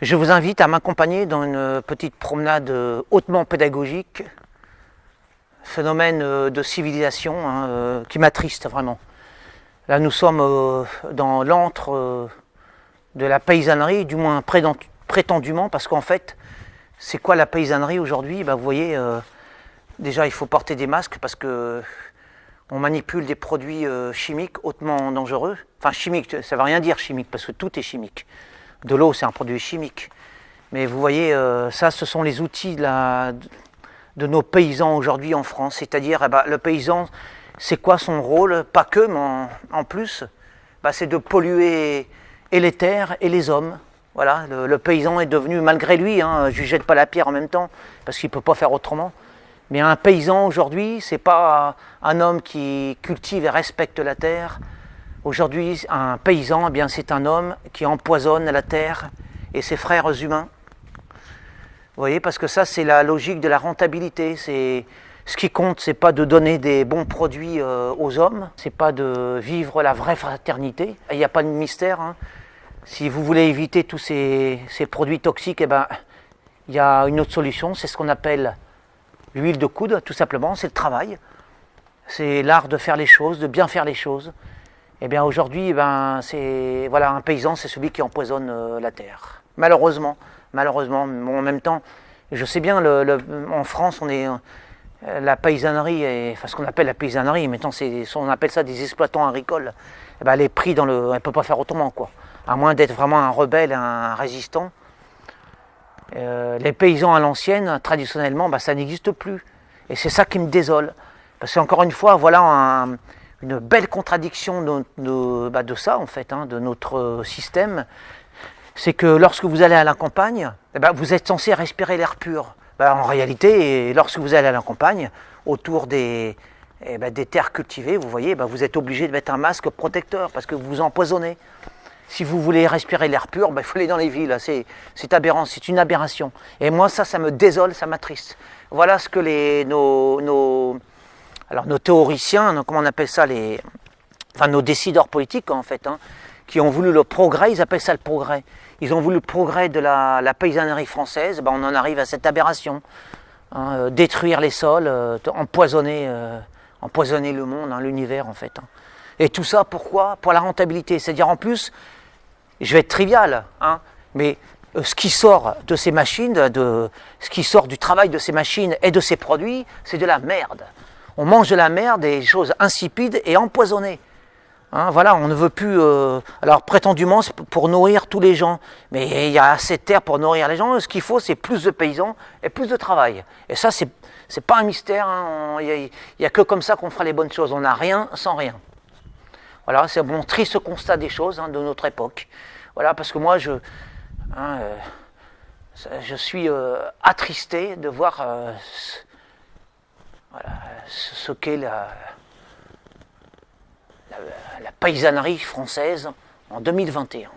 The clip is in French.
Je vous invite à m'accompagner dans une petite promenade hautement pédagogique, phénomène de civilisation qui m'attriste vraiment. Là nous sommes dans l'antre de la paysannerie, du moins prétendument, parce qu'en fait, c'est quoi la paysannerie aujourd'hui? Vous voyez, déjà il faut porter des masques parce que on manipule des produits chimiques hautement dangereux. Enfin chimiques, ça ne veut rien dire chimique, parce que tout est chimique. De l'eau, c'est un produit chimique. Mais vous voyez, ça, ce sont les outils de nos paysans aujourd'hui en France. C'est-à-dire, le paysan, c'est quoi son rôle? Pas que, mais en plus, c'est de polluer et les terres et les hommes. Voilà, le paysan est devenu, malgré lui, je ne jette pas la pierre en même temps, parce qu'il ne peut pas faire autrement. Mais un paysan aujourd'hui, ce n'est pas un homme qui cultive et respecte la terre. Aujourd'hui, un paysan, c'est un homme qui empoisonne la terre et ses frères humains. Vous voyez, parce que ça, c'est la logique de la rentabilité. Ce qui compte, c'est pas de donner des bons produits aux hommes, c'est pas de vivre la vraie fraternité. Il n'y a pas de mystère. Si vous voulez éviter tous ces produits toxiques, il y a une autre solution, c'est ce qu'on appelle l'huile de coude, tout simplement, c'est le travail. C'est l'art de faire les choses, de bien faire les choses. Aujourd'hui, un paysan, c'est celui qui empoisonne la terre. Malheureusement. Bon, en même temps, je sais bien, en France, la paysannerie, ce qu'on appelle la paysannerie, maintenant on appelle ça des exploitants agricoles. Elle est prise elle ne peut pas faire autrement, quoi. À moins d'être vraiment un rebelle, un résistant. Les paysans à l'ancienne, traditionnellement, ça n'existe plus. Et c'est ça qui me désole. Parce qu'encore une fois, voilà une belle contradiction de ça, en fait, de notre système. C'est que lorsque vous allez à la campagne, vous êtes censé respirer l'air pur. En réalité, lorsque vous allez à la campagne, autour des terres cultivées, vous voyez, vous êtes obligé de mettre un masque protecteur parce que vous vous empoisonnez. Si vous voulez respirer l'air pur, il faut aller dans les villes. C'est aberrant, c'est une aberration. Et moi, ça me désole, ça m'attriste. Voilà ce que nos théoriciens, comment on appelle ça, nos décideurs politiques, en fait, qui ont voulu le progrès, ils appellent ça le progrès. Ils ont voulu le progrès de la paysannerie française, on en arrive à cette aberration. Détruire les sols, empoisonner le monde, l'univers, en fait. Et tout ça, pourquoi? Pour la rentabilité. C'est-à-dire, en plus, je vais être trivial, mais ce qui sort de ces machines, ce qui sort du travail de ces machines et de ces produits, c'est de la merde. On mange de la merde, des choses insipides et empoisonnées. On ne veut plus... alors prétendument, c'est pour nourrir tous les gens. Mais il y a assez de terre pour nourrir les gens. Ce qu'il faut, c'est plus de paysans et plus de travail. Et ça, c'est pas un mystère. Il n'y a que comme ça qu'on fera les bonnes choses. On n'a rien sans rien. Voilà, c'est mon triste constat des choses de notre époque. Voilà, parce que moi, je suis attristé de voir ce qu'est la paysannerie française en 2021.